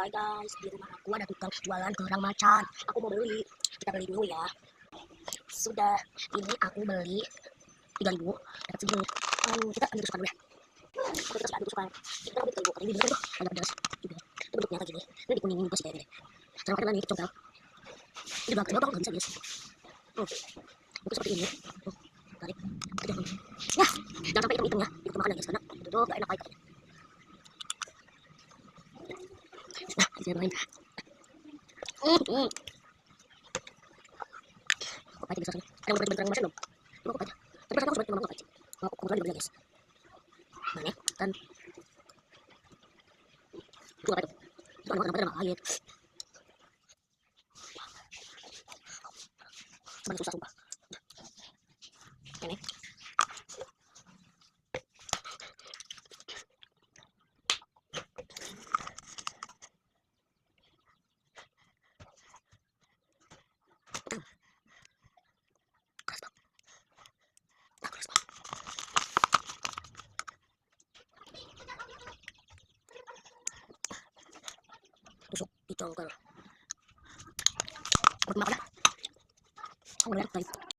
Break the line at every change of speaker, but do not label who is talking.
Hai guys, di rumah aku ada tukang jualan kerang macan. Aku mau beli. Kita beli dulu ya. Sudah, ini aku beli 3.000. Dapat segini. Kita ambil tusukan dulu ya. Aku kita ambil tusukan. Kita ambil 3.000. Karena ini bener tuh. Ada pedas juga. Itu bentuknya kayak gini. Ini dikuningin juga sih kayaknya. Sama ada nih congkel. Ini belakang dong, nggak bisa guys. Itu seperti ini. Tarik. Ya, jangan sampai hitam-hitam ya. Itu makan ya guys, karena itu tuh nggak enak kayak. Nah, saya main. Kok aja bisa sih? Ada yang bener-bener macam belum? Coba kok aja. Tapi rasanya aku sebenarnya mau aja. Mau aku lagi beli guys. Mana? Kan itu apa itu? Itu ada makan air. Sebenarnya susah sumpah. Ini. Keras banget. Nah, keras banget. Tusuk dicongkel. Buat makan ya. Aku ngeliat tadi.